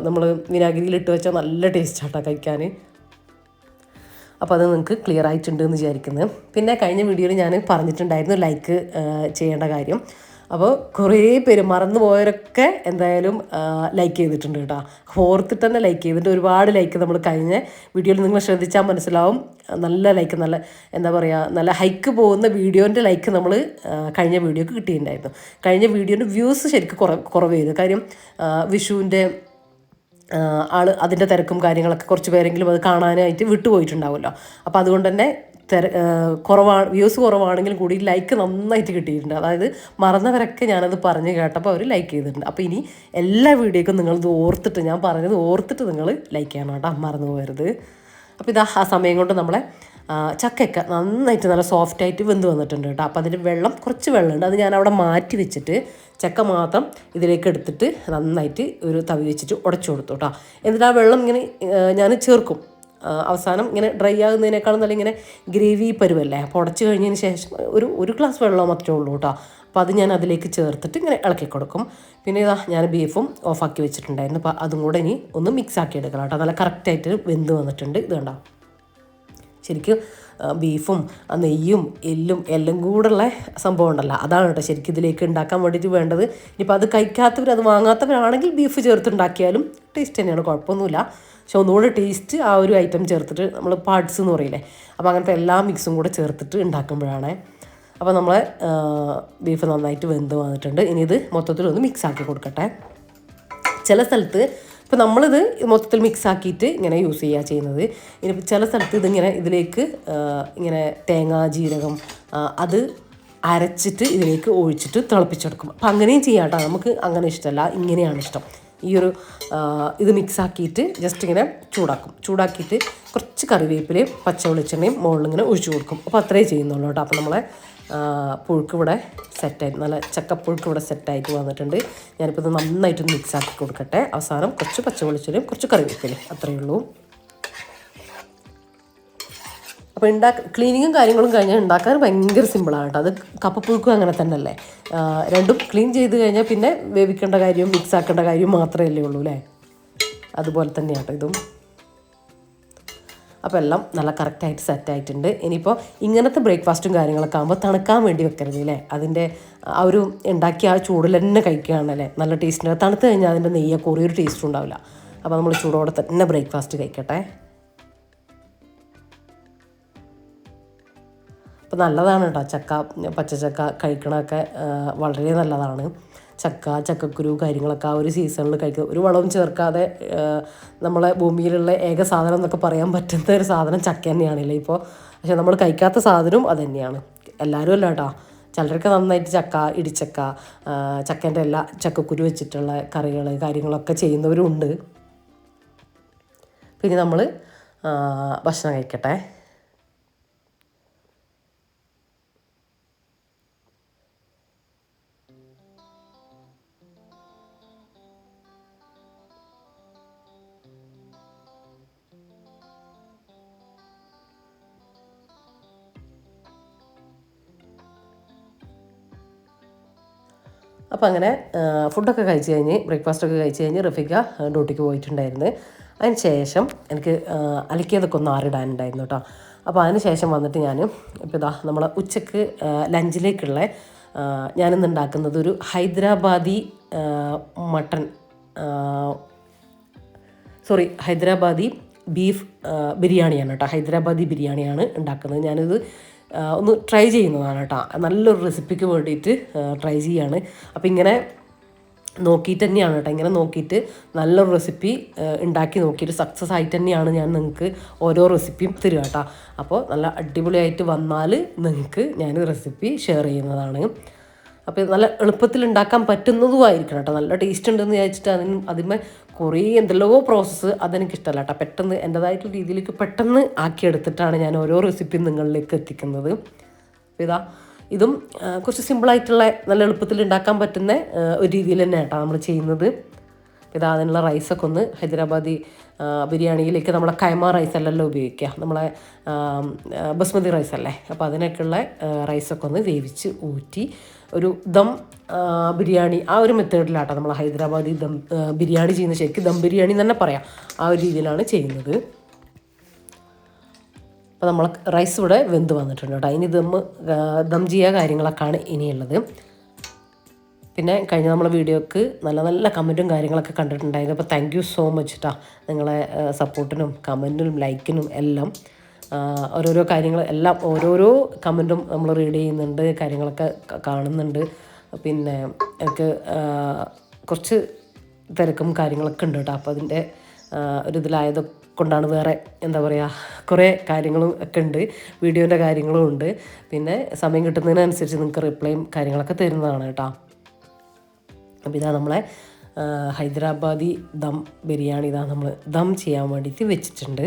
നമ്മൾ വിനാഗിരിയിലിട്ട് വെച്ചാൽ നല്ല ടേസ്റ്റാട്ടോ കഴിക്കാൻ. അപ്പോൾ അത് നിങ്ങൾക്ക് ക്ലിയർ ആയിട്ടുണ്ട് എന്ന് വിചാരിക്കുന്നത്. പിന്നെ കഴിഞ്ഞ വീഡിയോയിൽ ഞാൻ പറഞ്ഞിട്ടുണ്ടായിരുന്നു ലൈക്ക് ചെയ്യേണ്ട കാര്യം. അപ്പോൾ കുറേ പേര് മറന്നു പോയവരൊക്കെ എന്തായാലും ലൈക്ക് ചെയ്തിട്ടുണ്ട് കേട്ടോ. ഓർത്തിട്ട് തന്നെ ലൈക്ക് ചെയ്തിട്ട് ഒരുപാട് ലൈക്ക് നമ്മൾ കഴിഞ്ഞ വീഡിയോയിൽ നിങ്ങൾ ശ്രദ്ധിച്ചാൽ മനസ്സിലാവും. നല്ല ലൈക്ക്, നല്ല എന്താ പറയുക, നല്ല ഹൈക്ക് പോകുന്ന വീഡിയോൻ്റെ ലൈക്ക് നമ്മൾ കഴിഞ്ഞ വീഡിയോക്ക് കിട്ടിയിട്ടുണ്ടായിരുന്നു. കഴിഞ്ഞ വീഡിയോൻ്റെ വ്യൂസ് ശരിക്കും കുറവ് ചെയ്തു. കാര്യം വിഷുവിൻ്റെ അതിൻ്റെ തിരക്കും കാര്യങ്ങളൊക്കെ കുറച്ച് പേരെങ്കിലും അത് കാണാനായിട്ട് വിട്ടുപോയിട്ടുണ്ടാവുമല്ലോ. അപ്പോൾ അതുകൊണ്ട് തന്നെ വ്യൂസ് കുറവാണെങ്കിലും കൂടി ലൈക്ക് നന്നായിട്ട് കിട്ടിയിട്ടുണ്ട്. അതായത് മറന്നവരൊക്കെ ഞാനത് പറഞ്ഞ് കേട്ടപ്പോൾ അവർ ലൈക്ക് ചെയ്തിട്ടുണ്ട്. അപ്പോൾ ഇനി എല്ലാ വീഡിയോക്കും നിങ്ങളിത് ഓർത്തിട്ട്, ഞാൻ പറഞ്ഞത് ഓർത്തിട്ട് നിങ്ങൾ ലൈക്ക് ചെയ്യണം കേട്ടോ, മറന്നു പോകരുത്. അപ്പോൾ ഇതാ ആ സമയം കൊണ്ട് നമ്മളെ ചക്കയൊക്കെ നന്നായിട്ട് നല്ല സോഫ്റ്റായിട്ട് വെന്ത് വന്നിട്ടുണ്ട് കേട്ടോ. അപ്പോൾ അതിൻ്റെ കുറച്ച് വെള്ളമുണ്ട്, അത് ഞാൻ അവിടെ മാറ്റി വെച്ചിട്ട് ചക്ക മാത്രം ഇതിലേക്ക് എടുത്തിട്ട് നന്നായിട്ട് ഒരു തവി വെച്ചിട്ട് ഉടച്ചു കൊടുത്തു കേട്ടോ. എന്നിട്ട് ആ വെള്ളം ഇങ്ങനെ ഞാൻ ചേർക്കും. അവസാനം ഇങ്ങനെ ഡ്രൈ ആകുന്നതിനേക്കാളും നല്ല ഇങ്ങനെ ഗ്രേവി പരുവല്ലേ. അപ്പോൾ ഉടച്ച് കഴിഞ്ഞതിന് ശേഷം ഒരു ഗ്ലാസ് വെള്ളം മാത്രമേ ഉള്ളൂ കേട്ടോ. അപ്പോൾ അത് ഞാൻ അതിലേക്ക് ചേർത്തിട്ട് ഇങ്ങനെ ഇളക്കി കൊടുക്കും. പിന്നെ ഇതാ ഞാൻ ബീഫും ഓഫാക്കി വെച്ചിട്ടുണ്ടായിരുന്നു. അപ്പോൾ അതും കൂടെ ഇനി ഒന്ന് മിക്സ് ആക്കി എടുക്കണം കേട്ടോ. നല്ല കറക്റ്റായിട്ട് വെന്ത് വന്നിട്ടുണ്ട്. ഇത് കണ്ടോ, ശരിക്കും ബീഫും നെയ്യും എല്ലാം കൂടെയുള്ള സംഭവം ഉണ്ടല്ലോ, അതാണ് കേട്ടോ ശരിക്കും ഇതിലേക്ക് ഉണ്ടാക്കാൻ വേണ്ടിയിട്ട് വേണ്ടത്. ഇനിയിപ്പോൾ അത് കഴിക്കാത്തവർ, അത് വാങ്ങാത്തവരാണെങ്കിൽ ബീഫ് ചേർത്തുണ്ടാക്കിയാലും ടേസ്റ്റ് തന്നെയാണ്, കുഴപ്പമൊന്നുമില്ല. പക്ഷെ ഒന്നുകൂടെ ടേസ്റ്റ് ആ ഒരു ഐറ്റം ചേർത്തിട്ട്, നമ്മൾ പാർട്സ് എന്ന് പറയില്ലേ, അപ്പോൾ അങ്ങനത്തെ എല്ലാ മിക്സും കൂടെ ചേർത്തിട്ട് ഉണ്ടാക്കുമ്പോഴാണ്. അപ്പോൾ നമ്മളെ ബീഫ് നന്നായിട്ട് വെന്ത് വന്നിട്ടുണ്ട്. ഇനി ഇത് മൊത്തത്തിലൊന്ന് മിക്സ് ആക്കി കൊടുക്കട്ടെ. ചില സ്ഥലത്ത് ഇപ്പോൾ നമ്മളിത് മൊത്തത്തിൽ മിക്സ് ആക്കിയിട്ട് ഇങ്ങനെ യൂസ് ചെയ്യുക ചെയ്യുന്നത്. ഇനി ചില സ്ഥലത്ത് ഇതിലേക്ക് ഇങ്ങനെ തേങ്ങ, ജീരകം അത് അരച്ചിട്ട് ഇതിലേക്ക് ഒഴിച്ചിട്ട് തിളപ്പിച്ചെടുക്കും. അപ്പം അങ്ങനെയും ചെയ്യാം കേട്ടോ. നമുക്ക് അങ്ങനെ ഇഷ്ടമല്ല, ഇങ്ങനെയാണ് ഇഷ്ടം. ഇത് മിക്സ് ആക്കിയിട്ട് ജസ്റ്റ് ഇങ്ങനെ ചൂടാക്കിയിട്ട് കുറച്ച് കറിവേപ്പിലയും പച്ച വെളിച്ചെണ്ണയും മുകളിലിങ്ങനെ ഒഴിച്ചു കൊടുക്കും. അപ്പോൾ അത്രേ ചെയ്യുന്നുള്ളൂ കേട്ടോ. അപ്പോൾ നമ്മളെ പുഴുക്ക് ഇവിടെ സെറ്റായിട്ട്, നല്ല ചക്കപ്പുഴുക്ക് ഇവിടെ സെറ്റായിട്ട് വന്നിട്ടുണ്ട്. ഞാനിപ്പോൾ ഇത് നന്നായിട്ട് മിക്സ് ആക്കി കൊടുക്കട്ടെ. അവസാനം കുറച്ച് പച്ച വെളിച്ചെണ്ണയും കുറച്ച് കറിവേപ്പിലയും, അത്രയേ ഉള്ളൂ. അപ്പോൾ ക്ലീനിങ്ങും കാര്യങ്ങളും കഴിഞ്ഞാൽ ഉണ്ടാക്കാൻ ഭയങ്കര സിമ്പിളാണ് കേട്ടോ. അത് കപ്പപ്പുഴുക്കും അങ്ങനെ തന്നെ അല്ലേ, രണ്ടും ക്ലീൻ ചെയ്ത് കഴിഞ്ഞാൽ പിന്നെ വേവിക്കേണ്ട കാര്യവും മിക്സ് ആക്കേണ്ട കാര്യവും മാത്രമേ ഉള്ളൂ അല്ലേ. അതുപോലെ തന്നെയാണ് കേട്ടോ ഇതും. അപ്പോൾ എല്ലാം നല്ല കറക്റ്റായിട്ട് സെറ്റായിട്ടുണ്ട്. ഇനിയിപ്പോൾ ഇങ്ങനത്തെ ബ്രേക്ക്ഫാസ്റ്റും കാര്യങ്ങളൊക്കെ ആകുമ്പോൾ തണുക്കാൻ വേണ്ടി വെക്കരുത് അല്ലേ. അതിൻ്റെ ആ ഒരു ഉണ്ടാക്കിയ ആ ചൂടിൽ തന്നെ കഴിക്കുകയാണല്ലേ നല്ല ടേസ്റ്റിന്. തണുത്ത് കഴിഞ്ഞാൽ അതിൻ്റെ നെയ്യൊക്കെ ഒരു ടേസ്റ്റും ഉണ്ടാവില്ല. അപ്പോൾ നമ്മൾ ചൂടോടെ തന്നെ ബ്രേക്ക്ഫാസ്റ്റ് കഴിക്കട്ടെ. അപ്പോൾ നല്ലതാണ് കേട്ടോ പച്ചച്ചക്ക കഴിക്കണമൊക്കെ വളരെ നല്ലതാണ്. ചക്കക്കുരു കാര്യങ്ങളൊക്കെ ആ ഒരു സീസണിൽ കഴിക്കുക, ഒരു വളവും ചേർക്കാതെ നമ്മളെ ഭൂമിയിലുള്ള ഏക സാധനം എന്നൊക്കെ പറയാൻ പറ്റുന്ന ഒരു സാധനം ചക്ക തന്നെയാണല്ലേ ഇപ്പോൾ. പക്ഷെ നമ്മൾ കഴിക്കാത്ത സാധനവും അത് തന്നെയാണ്. എല്ലാവരും അല്ല കേട്ടോ, ചിലരൊക്കെ നന്നായിട്ട് ഇടിച്ചക്ക, ചക്കേൻ്റെ എല്ലാ ചക്കക്കുരു വെച്ചിട്ടുള്ള കറികൾ കാര്യങ്ങളൊക്കെ ചെയ്യുന്നവരും ഉണ്ട്. പിന്നെ നമ്മൾ ഭക്ഷണം കഴിക്കട്ടെ. അപ്പോൾ അങ്ങനെ ഫുഡൊക്കെ കഴിച്ച് കഴിഞ്ഞ് ബ്രേക്ക്ഫാസ്റ്റൊക്കെ കഴിച്ച് കഴിഞ്ഞ് റഫീഖ ഡ്യൂട്ടിക്ക് പോയിട്ടുണ്ടായിരുന്നു. അതിന് ശേഷം എനിക്ക് അലക്കിയതൊക്കെ ഒന്ന് ആറിടാനുണ്ടായിരുന്നു കേട്ടോ. അപ്പോൾ അതിന് ശേഷം വന്നിട്ട് ഞാൻ ഇപ്പോൾ ഇതാ നമ്മൾ ഉച്ചക്ക് ലഞ്ചിലേക്കുള്ള ഞാനിന്ന് ഉണ്ടാക്കുന്നത് ഒരു ഹൈദരാബാദി ഹൈദരാബാദി ബീഫ് ബിരിയാണിയാണ് കേട്ടോ. ഹൈദരാബാദി ബിരിയാണിയാണ് ഉണ്ടാക്കുന്നത്. ഞാനിത് ഒന്ന് ട്രൈ ചെയ്യുന്നതാണ് കേട്ടോ. നല്ലൊരു റെസിപ്പിക്ക് വേണ്ടിയിട്ട് ട്രൈ ചെയ്യാണ്. അപ്പോൾ ഇങ്ങനെ നോക്കിയിട്ട് തന്നെയാണ് കേട്ടോ, ഇങ്ങനെ നോക്കിയിട്ട് നല്ലൊരു റെസിപ്പി ഉണ്ടാക്കി നോക്കിയിട്ട് സക്സസ് ആയിട്ട് തന്നെയാണ് ഞാൻ നിങ്ങൾക്ക് ഓരോ റെസിപ്പിയും തരിക കേട്ടോ. അപ്പോൾ നല്ല അടിപൊളിയായിട്ട് വന്നാൽ നിങ്ങൾക്ക് ഞാൻ റെസിപ്പി ഷെയർ ചെയ്യുന്നതാണ്. അപ്പോൾ നല്ല എളുപ്പത്തിൽ ഉണ്ടാക്കാൻ പറ്റുന്നതുമായിരിക്കണം കേട്ടോ. നല്ല ടേസ്റ്റ് ഉണ്ടെന്ന് വിചാരിച്ചിട്ട് അതിന്മേ കുറേ എന്തെല്ലോ പ്രോസസ്സ് അതെനിക്കിഷ്ടമല്ല കേട്ടോ. പെട്ടെന്ന് എൻ്റേതായിട്ടുള്ള രീതിയിലേക്ക് പെട്ടെന്ന് ആക്കിയെടുത്തിട്ടാണ് ഞാൻ ഓരോ റെസിപ്പിയും നിങ്ങളിലേക്ക് എത്തിക്കുന്നത്. അപ്പോൾ ഇതും കുറച്ച് സിമ്പിളായിട്ടുള്ള നല്ല എളുപ്പത്തിൽ ഉണ്ടാക്കാൻ പറ്റുന്ന ഒരു രീതിയിൽ തന്നെ കേട്ടോ നമ്മൾ ചെയ്യുന്നത്. അതിനുള്ള റൈസൊക്കെ ഒന്ന് ഹൈദരാബാദി ബിരിയാണിയിലേക്ക് നമ്മളെ കൈമ റൈസ് അല്ലല്ലോ ഉപയോഗിക്കുക, നമ്മളെ ബസ്മതി റൈസ് അല്ലേ. അപ്പോൾ അതിനൊക്കെയുള്ള റൈസൊക്കെ ഒന്ന് വേവിച്ച് ഊറ്റി ഒരു ദം ബിരിയാണി ആ ഒരു മെത്തേഡിലാട്ടോ നമ്മൾ ഹൈദരാബാദി ദം ബിരിയാണി ചെയ്യുന്ന. ശരിക്കും ദം ബിരിയാണി തന്നെ പറയാം, ആ ഒരു രീതിയിലാണ് ചെയ്യുന്നത്. അപ്പോൾ നമ്മൾ റൈസ് ഇവിടെ വെന്ത് വന്നിട്ടുണ്ട് കേട്ടോ. ഇനി ദം ചെയ്യുക കാര്യങ്ങളൊക്കെയാണ് ഇനിയുള്ളത്. പിന്നെ കഴിഞ്ഞ നമ്മളെ വീഡിയോക്ക് നല്ല നല്ല കമൻറ്റും കാര്യങ്ങളൊക്കെ കണ്ടിട്ടുണ്ടായിരുന്നു. അപ്പോൾ താങ്ക് യു സോ മച്ച് കേട്ടോ, നിങ്ങളെ സപ്പോർട്ടിനും കമൻറ്റിനും ലൈക്കിനും എല്ലാം. ഓരോരോ കാര്യങ്ങൾ എല്ലാം ഓരോരോ കമൻറ്റും നമ്മൾ റീഡ് ചെയ്യുന്നുണ്ട്, കാര്യങ്ങളൊക്കെ കാണുന്നുണ്ട്. പിന്നെ എനിക്ക് കുറച്ച് തിരക്കും കാര്യങ്ങളൊക്കെ ഉണ്ട് കേട്ടോ. അപ്പോൾ അതിൻ്റെ ഒരിതിലായത് കൊണ്ടാണ് വേറെ എന്താ പറയുക കുറേ കാര്യങ്ങളും ഒക്കെ ഉണ്ട്, വീഡിയോൻ്റെ കാര്യങ്ങളും ഉണ്ട്. പിന്നെ സമയം കിട്ടുന്നതിനനുസരിച്ച് നിങ്ങൾക്ക് റിപ്ലൈയും കാര്യങ്ങളൊക്കെ തരുന്നതാണ് കേട്ടോ. അപ്പോൾ നമ്മളെ ഹൈദരാബാദി ദം ബിരിയാണി നമ്മൾ ദം ചെയ്യാൻ വേണ്ടിയിട്ട് വെച്ചിട്ടുണ്ട്.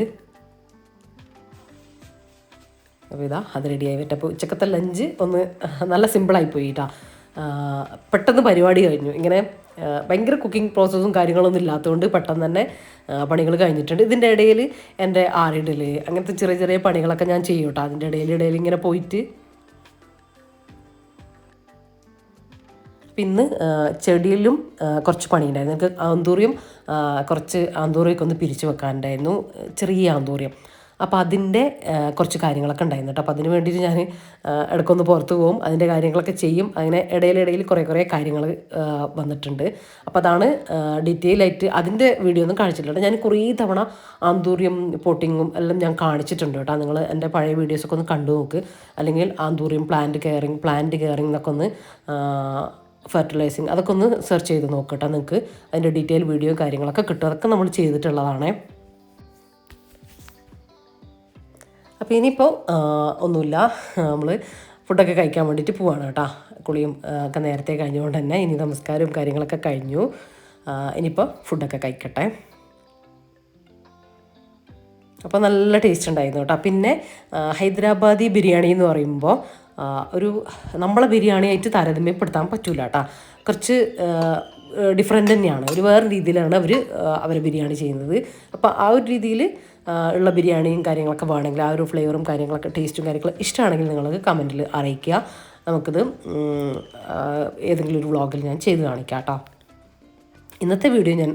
അപ്പോൾ അത് റെഡിയായി വരട്ടെ. അപ്പോൾ ഉച്ചക്കത്തെ ലഞ്ച് ഒന്ന് നല്ല സിമ്പിളായിപ്പോയി കേട്ടോ. പെട്ടെന്ന് പരിപാടി കഴിഞ്ഞു. ഇങ്ങനെ ഭയങ്കര കുക്കിംഗ് പ്രോസസ്സും കാര്യങ്ങളൊന്നും ഇല്ലാത്തതുകൊണ്ട് പെട്ടെന്ന് തന്നെ പണികൾ കഴിഞ്ഞിട്ടുണ്ട്. ഇതിൻ്റെ ഇടയിൽ എൻ്റെ ആറിടൽ അങ്ങനത്തെ ചെറിയ ചെറിയ പണികളൊക്കെ ഞാൻ ചെയ്യും കേട്ടോ. അതിൻ്റെ ഇടയിൽ ഇങ്ങനെ പോയിട്ട് പിന്നെ ചെടിയിലും കുറച്ച് പണിയുണ്ടായിരുന്നു. എനിക്ക് കുറച്ച് ആന്തൂറിയൊക്കെ ഒന്ന് പിരിച്ച് വെക്കാനുണ്ടായിരുന്നു, ചെറിയ ആന്തൂറിയം. അപ്പോൾ അതിൻ്റെ കുറച്ച് കാര്യങ്ങളൊക്കെ ഉണ്ടായിരുന്നു കേട്ടോ. അപ്പോൾ അതിന് വേണ്ടിയിട്ട് ഞാൻ ഇടയ്ക്കൊന്ന് പുറത്ത് പോകും, അതിൻ്റെ കാര്യങ്ങളൊക്കെ ചെയ്യും. അങ്ങനെ ഇടയിൽ കുറേ കാര്യങ്ങൾ വന്നിട്ടുണ്ട്. അപ്പോൾ അതാണ് ഡീറ്റെയിൽ ആയിട്ട് അതിൻ്റെ വീഡിയോ ഒന്നും കാണിച്ചിട്ടില്ല. ഞാൻ കുറേ തവണ ആന്തൂറിയം പോട്ടിങ്ങും എല്ലാം ഞാൻ കാണിച്ചിട്ടുണ്ട് കേട്ടോ. നിങ്ങൾ എൻ്റെ പഴയ വീഡിയോസൊക്കെ ഒന്ന് കണ്ടു നോക്ക്. അല്ലെങ്കിൽ ആന്തൂറിയം പ്ലാന്റ് കെയറിങ് എന്നൊക്കെ ഒന്ന് ഫെർട്ടിലൈസിങ് അതൊക്കെ ഒന്ന് സെർച്ച് ചെയ്ത് നോക്കട്ടെ. നിങ്ങൾക്ക് അതിൻ്റെ ഡീറ്റെയിൽ വീഡിയോ കാര്യങ്ങളൊക്കെ കിട്ടും. അതൊക്കെ നമ്മൾ ചെയ്തിട്ടുള്ളതാണ്. അപ്പോൾ ഇനിയിപ്പോൾ ഒന്നുമില്ല, നമ്മൾ ഫുഡൊക്കെ കഴിക്കാൻ വേണ്ടിയിട്ട് പോവാണ് കേട്ടോ. കുളിയും ഒക്കെ നേരത്തെ കഴിഞ്ഞുകൊണ്ട് തന്നെ ഇനി നമസ്കാരവും കാര്യങ്ങളൊക്കെ കഴിഞ്ഞു. ഇനിയിപ്പോൾ ഫുഡൊക്കെ കഴിക്കട്ടെ. അപ്പോൾ നല്ല ടേസ്റ്റ് ഉണ്ടായിരുന്നു കേട്ടോ. പിന്നെ ഹൈദരാബാദി ബിരിയാണി എന്ന് പറയുമ്പോൾ നമ്മളെ ബിരിയാണിയായിട്ട് താരതമ്യപ്പെടുത്താൻ പറ്റില്ല കേട്ടോ. കുറച്ച് ഡിഫറെൻ്റ് തന്നെയാണ്, ഒരു വേറെ രീതിയിലാണ് അവർ ബിരിയാണി ചെയ്യുന്നത്. അപ്പോൾ ആ ഒരു രീതിയിൽ ഉള്ള ബിരിയാണിയും കാര്യങ്ങളൊക്കെ വേണമെങ്കിൽ ആ ഒരു ഫ്ലേവറും കാര്യങ്ങളൊക്കെ ടേസ്റ്റും കാര്യങ്ങളൊക്കെ ഇഷ്ടമാണെങ്കിൽ നിങ്ങൾക്ക് കമൻറ്റിൽ അറിയിക്കുക. നമുക്കിത് ഏതെങ്കിലും ഒരു വ്ളോഗിൽ ഞാൻ ചെയ്ത് കാണിക്കാം കേട്ടോ. ഇന്നത്തെ വീഡിയോ ഞാൻ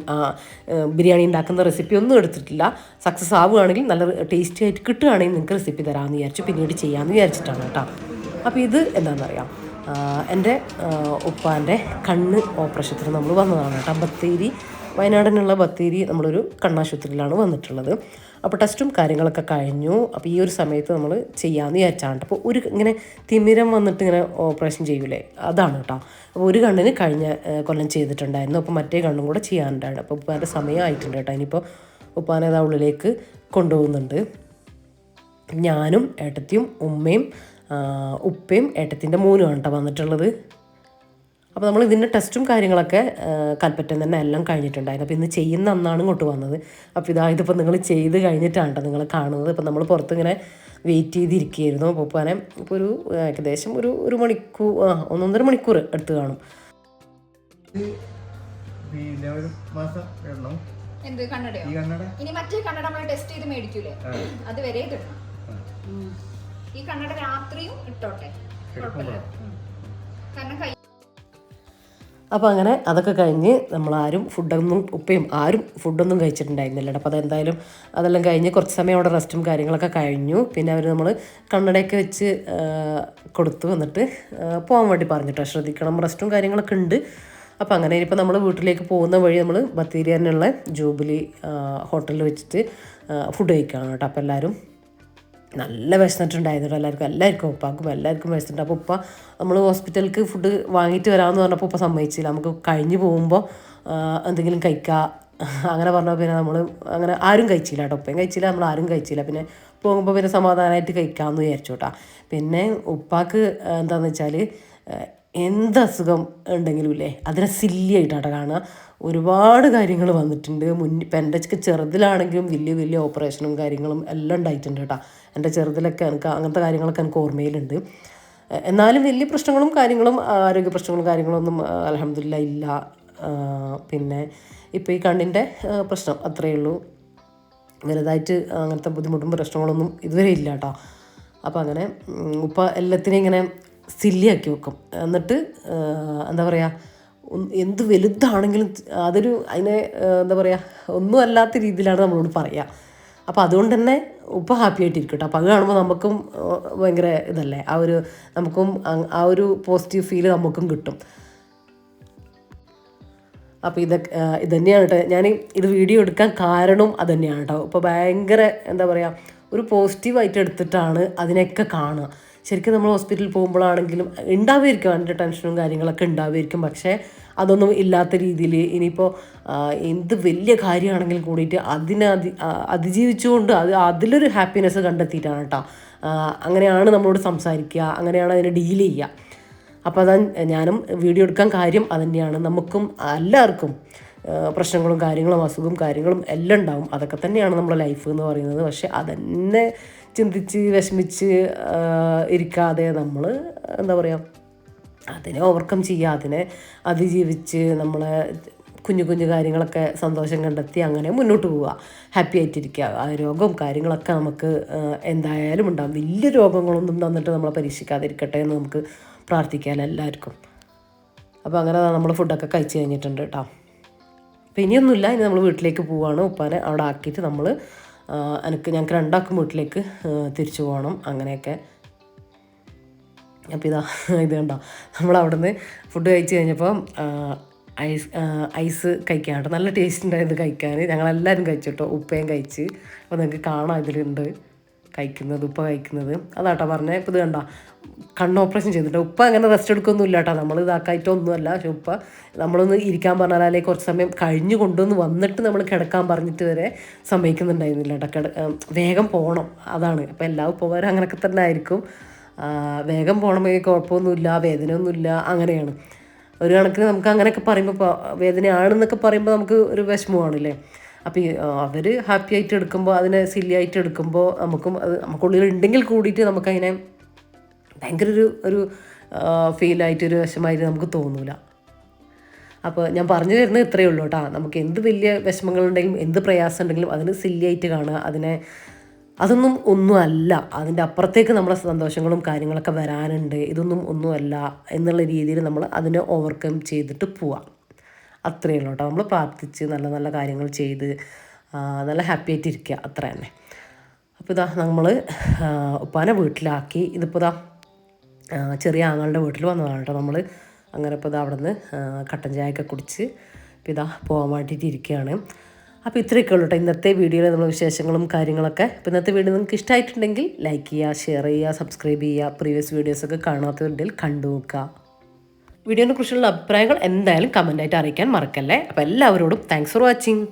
ബിരിയാണി ഉണ്ടാക്കുന്ന റെസിപ്പി ഒന്നും എടുത്തിട്ടില്ല. സക്സസ് ആവുകയാണെങ്കിൽ നല്ല ടേസ്റ്റി ആയിട്ട് കിട്ടുകയാണെങ്കിൽ നിങ്ങൾക്ക് റെസിപ്പി തരാമെന്ന് വിചാരിച്ചു, പിന്നീട് ചെയ്യാമെന്ന് വിചാരിച്ചിട്ടാണ് കേട്ടോ. അപ്പോൾ ഇത് എന്താണെന്നറിയാം, എൻ്റെ ഉപ്പാൻ്റെ കണ്ണ് ഓപ്പറേഷത്തിന് നമ്മൾ വന്നതാണ് കേട്ടോ. ബത്തേരി, വയനാടിനുള്ള ബത്തേരി നമ്മളൊരു കണ്ണാശുപത്രിയിലാണ് വന്നിട്ടുള്ളത്. അപ്പോൾ ടെസ്റ്റും കാര്യങ്ങളൊക്കെ കഴിഞ്ഞു. അപ്പോൾ ഈ ഒരു സമയത്ത് നമ്മൾ ചെയ്യാമെന്ന് വിചാരിച്ചാണ്. അപ്പോൾ ഇങ്ങനെ തിമിരം വന്നിട്ട് ഇങ്ങനെ ഓപ്പറേഷൻ ചെയ്യൂലേ, അതാണ് കേട്ടോ. അപ്പോൾ ഒരു കണ്ണിന് കഴിഞ്ഞ കൊല്ലം ചെയ്തിട്ടുണ്ടായിരുന്നു. അപ്പോൾ മറ്റേ കണ്ണും കൂടെ ചെയ്യാനുണ്ടായിരുന്നു. അപ്പോൾ ഉപ്പാൻ്റെ സമയമായിട്ടുണ്ട് കേട്ടോ. ഇനിയിപ്പോൾ ഉപ്പാനെ ഉള്ളിലേക്ക് കൊണ്ടുപോകുന്നുണ്ട്. ഞാനും ഏട്ടത്തിയും ഉമ്മയും ഉപ്പയും ഏട്ടത്തിൻ്റെ മോനുമാണ് കേട്ടോ വന്നിട്ടുള്ളത്. അപ്പോൾ നമ്മൾ ഇതിൻ്റെ ടെസ്റ്റും കാര്യങ്ങളൊക്കെ കൽപ്പറ്റ തന്നെ എല്ലാം കഴിഞ്ഞിട്ടുണ്ടായിരുന്നു. അപ്പോൾ ഇന്ന് ചെയ്യുന്ന അന്നാണ് ഇങ്ങോട്ട് വന്നത്. അപ്പോൾ ഇതിപ്പോൾ നിങ്ങൾ ചെയ്ത് കഴിഞ്ഞിട്ടാണ് കേട്ടോ നിങ്ങൾ കാണുന്നത്. അപ്പോൾ നമ്മൾ പുറത്തിങ്ങനെ വെയിറ്റ് ചെയ്തിരിക്കുകയായിരുന്നു. അപ്പോൾ ഉപ്പാനെ ഇപ്പോൾ ഏകദേശം ഒരു മണിക്കൂർ 1.5 മണിക്കൂർ എടുത്ത് കാണും. എന്ത് കണ്ണടയോ? ഇനി മറ്റേ കണ്ണട നമ്മൾ ടെസ്റ്റ് ചെയ്ത് മേടിക്കൂലേ, അത് വരെ കിട്ടണം. ഈ കണ്ണട രാത്രിയും ഇട്ടോട്ടെ, കുഴപ്പമില്ല. കാരണം അപ്പോൾ അങ്ങനെ അതൊക്കെ കഴിഞ്ഞ് നമ്മളാരും ഫുഡൊന്നും ഉപ്പയും ആരും ഫുഡൊന്നും കഴിച്ചിട്ടുണ്ടായിരുന്നില്ല. അപ്പോൾ അതെന്തായാലും അതെല്ലാം കഴിഞ്ഞ് കുറച്ച് സമയം അവിടെ റെസ്റ്റും കാര്യങ്ങളൊക്കെ കഴിഞ്ഞു. പിന്നെ അവർ നമ്മൾ കണ്ണടയൊക്കെ വെച്ച് കൊടുത്തു. എന്നിട്ട് പോകാൻ വേണ്ടി പറഞ്ഞിട്ടോ, ശ്രദ്ധിക്കണം, റെസ്റ്റും കാര്യങ്ങളൊക്കെ ഉണ്ട്. അപ്പോൾ അങ്ങനെ ഇനിയിപ്പോൾ നമ്മൾ വീട്ടിലേക്ക് പോകുന്ന വഴി നമ്മൾ ബത്തേരിയിലുള്ള ജൂബിലി ഹോട്ടലിൽ വെച്ചിട്ട് ഫുഡ് കഴിക്കുകയാണ് കേട്ടോ. അപ്പോൾ എല്ലാവരും നല്ല വിശന്നിട്ടുണ്ടായിരുന്നു എല്ലാവർക്കും ഉപ്പാക്കും എല്ലാവർക്കും വിശന്നിട്ടുണ്ട്. അപ്പോൾ ഉപ്പ നമ്മൾ ഹോസ്പിറ്റലിലേക്ക് ഫുഡ് വാങ്ങിയിട്ട് വരാമെന്ന് പറഞ്ഞപ്പോൾ ഉപ്പ സമ്മതിച്ചില്ല. നമുക്ക് കഴിഞ്ഞ് പോകുമ്പോൾ എന്തെങ്കിലും കഴിക്കാം അങ്ങനെ പറഞ്ഞാൽ പിന്നെ നമ്മൾ അങ്ങനെ ആരും കഴിച്ചില്ല കേട്ടോ. ഉപ്പയും കഴിച്ചില്ല, നമ്മൾ ആരും കഴിച്ചില്ല. പിന്നെ പോകുമ്പോൾ പിന്നെ സമാധാനമായിട്ട് കഴിക്കാമെന്ന് വിചാരിച്ചു കേട്ടോ. പിന്നെ ഉപ്പാക്ക് എന്താണെന്ന് വെച്ചാൽ എന്ത് അസുഖം ഉണ്ടെങ്കിലും ഇല്ലേ അതിനെ സില്ലിയായിട്ടാണ് കാണുക. ഒരുപാട് കാര്യങ്ങൾ വന്നിട്ടുണ്ട് ഇപ്പം എൻ്റെ ചെറുതിലാണെങ്കിലും വലിയ വലിയ ഓപ്പറേഷനും കാര്യങ്ങളും എല്ലാം ഉണ്ടായിട്ടുണ്ട് കേട്ടോ. എൻ്റെ ചെറുതിലൊക്കെ എനിക്ക് അങ്ങനത്തെ കാര്യങ്ങളൊക്കെ എനിക്ക് ഓർമ്മയിലുണ്ട്. എന്നാലും വലിയ പ്രശ്നങ്ങളും കാര്യങ്ങളും ആരോഗ്യ പ്രശ്നങ്ങളും കാര്യങ്ങളൊന്നും അൽഹംദുലില്ലാ ഇല്ല. പിന്നെ ഇപ്പോൾ ഈ കണ്ണിൻ്റെ പ്രശ്നം അത്രയേ ഉള്ളൂ. വലുതായിട്ട് അങ്ങനത്തെ ബുദ്ധിമുട്ടും പ്രശ്നങ്ങളൊന്നും ഇതുവരെ ഇല്ല കേട്ടോ. അപ്പോൾ അങ്ങനെ ഉപ്പ എല്ലാത്തിനെയും ഇങ്ങനെ സില്ലിയാക്കി വെക്കും. എന്നിട്ട് എന്താ പറയുക, എന്ത് വലുതാണെങ്കിലും അതൊരു അതിനെ എന്താ പറയുക ഒന്നും അല്ലാത്ത രീതിയിലാണ് നമ്മളോട് പറയുക. അപ്പോൾ അതുകൊണ്ട് തന്നെ ഉപ്പ ഹാപ്പി ആയിട്ടിരിക്കും കേട്ടോ. അപ്പോൾ അത് കാണുമ്പോൾ നമുക്കും ഭയങ്കര ഇതല്ലേ, നമുക്കും ആ ഒരു പോസിറ്റീവ് ഫീല് നമുക്കും കിട്ടും. അപ്പോൾ ഇത് തന്നെയാണ് കേട്ടോ, ഞാൻ ഇത് വീഡിയോ എടുക്കാൻ കാരണം അത് തന്നെയാണ് കേട്ടോ. ഇപ്പോൾ ഭയങ്കര എന്താ പറയുക ഒരു പോസിറ്റീവായിട്ട് എടുത്തിട്ടാണ് അതിനെയൊക്കെ കാണുക. ശരിക്കും നമ്മൾ ഹോസ്പിറ്റലിൽ പോകുമ്പോഴാണെങ്കിലും ഉണ്ടാവുമായിരിക്കും അതിൻ്റെ ടെൻഷനും കാര്യങ്ങളൊക്കെ ഉണ്ടാവുമായിരിക്കും. പക്ഷേ അതൊന്നും ഇല്ലാത്ത രീതിയിൽ ഇനിയിപ്പോൾ എന്ത് വലിയ കാര്യമാണെങ്കിലും കൂടിയിട്ട് അതിജീവിച്ചുകൊണ്ട് അതിലൊരു ഹാപ്പിനെസ് കണ്ടെത്തിയിട്ടാണ് കേട്ടോ. അങ്ങനെയാണ് നമ്മളോട് സംസാരിക്കുക, അങ്ങനെയാണ് അതിനെ ഡീൽ ചെയ്യുക. അപ്പോൾ ഞാനും വീഡിയോ എടുക്കാൻ കാര്യം അതുതന്നെയാണ്. നമുക്കും എല്ലാവർക്കും പ്രശ്നങ്ങളും കാര്യങ്ങളും അസുഖവും കാര്യങ്ങളും എല്ലാം ഉണ്ടാവും. അതൊക്കെ തന്നെയാണ് നമ്മുടെ ലൈഫ് എന്ന് പറയുന്നത്. പക്ഷെ അതെന്നെ ചിന്തിച്ച് വിഷമിച്ച് ഇരിക്കാതെ നമ്മൾ എന്താ പറയുക അതിനെ ഓവർകം ചെയ്യുക, അതിനെ അതിജീവിച്ച് നമ്മളെ കുഞ്ഞു കുഞ്ഞു കാര്യങ്ങളൊക്കെ സന്തോഷം കണ്ടെത്തി അങ്ങനെ മുന്നോട്ട് പോവുക, ഹാപ്പി ആയിട്ടിരിക്കുക. ആ രോഗവും കാര്യങ്ങളൊക്കെ നമുക്ക് എന്തായാലും ഉണ്ടാകും. വലിയ രോഗങ്ങളൊന്നും തന്നിട്ട് നമ്മളെ പരീക്ഷിക്കാതിരിക്കട്ടെ എന്ന് നമുക്ക് പ്രാർത്ഥിക്കാം എല്ലാവർക്കും. അപ്പോൾ അങ്ങനെ നമ്മൾ ഫുഡൊക്കെ കഴിച്ച് കഴിഞ്ഞിട്ടുണ്ട് കേട്ടോ. അപ്പോൾ ഇനിയൊന്നുമില്ല, ഇനി നമ്മൾ വീട്ടിലേക്ക് പോവുകയാണ്. ഉപ്പാനെ അവിടെ ആക്കിയിട്ട് ഞങ്ങൾക്ക് രണ്ടാൾക്കും വീട്ടിലേക്ക് തിരിച്ചു പോകണം അങ്ങനെയൊക്കെ. അപ്പോൾ ഇത് കണ്ടോ, നമ്മളവിടെ നിന്ന് ഫുഡ് കഴിച്ച് കഴിഞ്ഞപ്പോൾ ഐസ് കഴിക്കാൻ കേട്ടോ. നല്ല ടേസ്റ്റ് ഉണ്ടായിരുന്നു കഴിക്കാൻ. ഞങ്ങളെല്ലാവരും കഴിച്ചു കേട്ടോ, ഉപ്പയും കഴിച്ച്. അപ്പോൾ നിങ്ങൾക്ക് കാണാം ഇതിലുണ്ട് കഴിക്കുന്നത്, ഉപ്പ കഴിക്കുന്നത്. അതാട്ടോ പറഞ്ഞത്. ഇപ്പോൾ ഇത് കണ്ടോ, കണ്ണ് ഓപ്പറേഷൻ ചെയ്തിട്ട് ഉപ്പ അങ്ങനെ റെസ്റ്റ് എടുക്കൊന്നും ഇല്ല കേട്ടോ. നമ്മൾ ഇതാക്കായിട്ടൊന്നുമല്ല. പക്ഷെ ഉപ്പ നമ്മളൊന്ന് ഇരിക്കാൻ പറഞ്ഞാൽ അല്ലെങ്കിൽ കുറച്ച് സമയം കഴിഞ്ഞ് കൊണ്ടുവന്ന് വന്നിട്ട് നമ്മൾ കിടക്കാൻ പറഞ്ഞിട്ട് വരെ സമ്മതിക്കുന്നുണ്ടായിരുന്നില്ല കേട്ടോ. വേഗം പോകണം, അതാണ്. അപ്പോൾ എല്ലാ ഉപ്പമാരും അങ്ങനെയൊക്കെ തന്നെ ആയിരിക്കും. വേഗം പോകണമെങ്കിൽ കുഴപ്പമൊന്നുമില്ല, വേദനയൊന്നുമില്ല, അങ്ങനെയാണ്. ഒരു കണക്കിന് നമുക്ക് അങ്ങനെയൊക്കെ പറയുമ്പോൾ വേദനയാണെന്നൊക്കെ പറയുമ്പോൾ നമുക്ക് ഒരു വിഷമമാണല്ലേ. അപ്പോൾ അവർ ഹാപ്പി ആയിട്ട് എടുക്കുമ്പോൾ അതിനെ സില്ലി ആയിട്ട് എടുക്കുമ്പോൾ നമുക്കുള്ളിൽ ഉണ്ടെങ്കിൽ കൂടിയിട്ട് നമുക്കതിനെ ഭയങ്കര ഒരു ഫീലായിട്ടൊരു വിഷമമായിട്ട് നമുക്ക് തോന്നില്ല. അപ്പോൾ ഞാൻ പറഞ്ഞു തരുന്നത് ഇത്രയേ ഉള്ളൂ കേട്ടോ. നമുക്ക് എന്ത് വലിയ വിഷമങ്ങളുണ്ടെങ്കിലും എന്ത് പ്രയാസം ഉണ്ടെങ്കിലും അതിന് സില്ലിയായിട്ട് കാണുക. അതൊന്നും ഒന്നുമല്ല, അതിൻ്റെ അപ്പുറത്തേക്ക് നമ്മളെ സന്തോഷങ്ങളും കാര്യങ്ങളൊക്കെ വരാനുണ്ട്. ഇതൊന്നും ഒന്നുമല്ല എന്നുള്ള രീതിയിൽ നമ്മൾ അതിനെ ഓവർകം ചെയ്തിട്ട് പോവാം. അത്രയേ ഉള്ളൂ കേട്ടോ. നമ്മൾ പ്രാർത്ഥിച്ച് നല്ല നല്ല കാര്യങ്ങൾ ചെയ്ത് നല്ല ഹാപ്പി ആയിട്ടിരിക്കുക, അത്ര തന്നെ. അപ്പോൾ നമ്മൾ ഉപ്പാനെ വീട്ടിലാക്കി. ഇതിപ്പോൾ ചെറിയ ആങ്ങളുടെ വീട്ടിൽ വന്നതാണ് കേട്ടോ നമ്മൾ. അങ്ങനെ ഇപ്പോൾ അവിടെ നിന്ന് കട്ടൻ ചായയൊക്കെ കുടിച്ച് ഇപ്പോൾ പോകാൻ വേണ്ടിയിട്ട് ഇരിക്കുകയാണ്. അപ്പോൾ ഇത്രയൊക്കെ ഉള്ളൂ കേട്ടോ ഇന്നത്തെ വീഡിയോയിൽ നമ്മൾ വിശേഷങ്ങളും കാര്യങ്ങളൊക്കെ. അപ്പോൾ ഇന്നത്തെ വീഡിയോ നിങ്ങൾക്ക് ഇഷ്ടമായിട്ടുണ്ടെങ്കിൽ ലൈക്ക് ചെയ്യുക, ഷെയർ ചെയ്യുക, സബ്സ്ക്രൈബ് ചെയ്യുക. പ്രീവിയസ് വീഡിയോസൊക്കെ കാണാത്തവരുണ്ടെങ്കിൽ കണ്ടു നോക്കുക. വീഡിയോനെ കുറിച്ചുള്ള അഭിപ്രായങ്ങൾ എന്തായാലും കമൻറ്റായിട്ട് അറിയിക്കാൻ മറക്കല്ലേ. അപ്പോൾ എല്ലാവരോടും താങ്ക്സ് ഫോർ വാച്ചിങ്.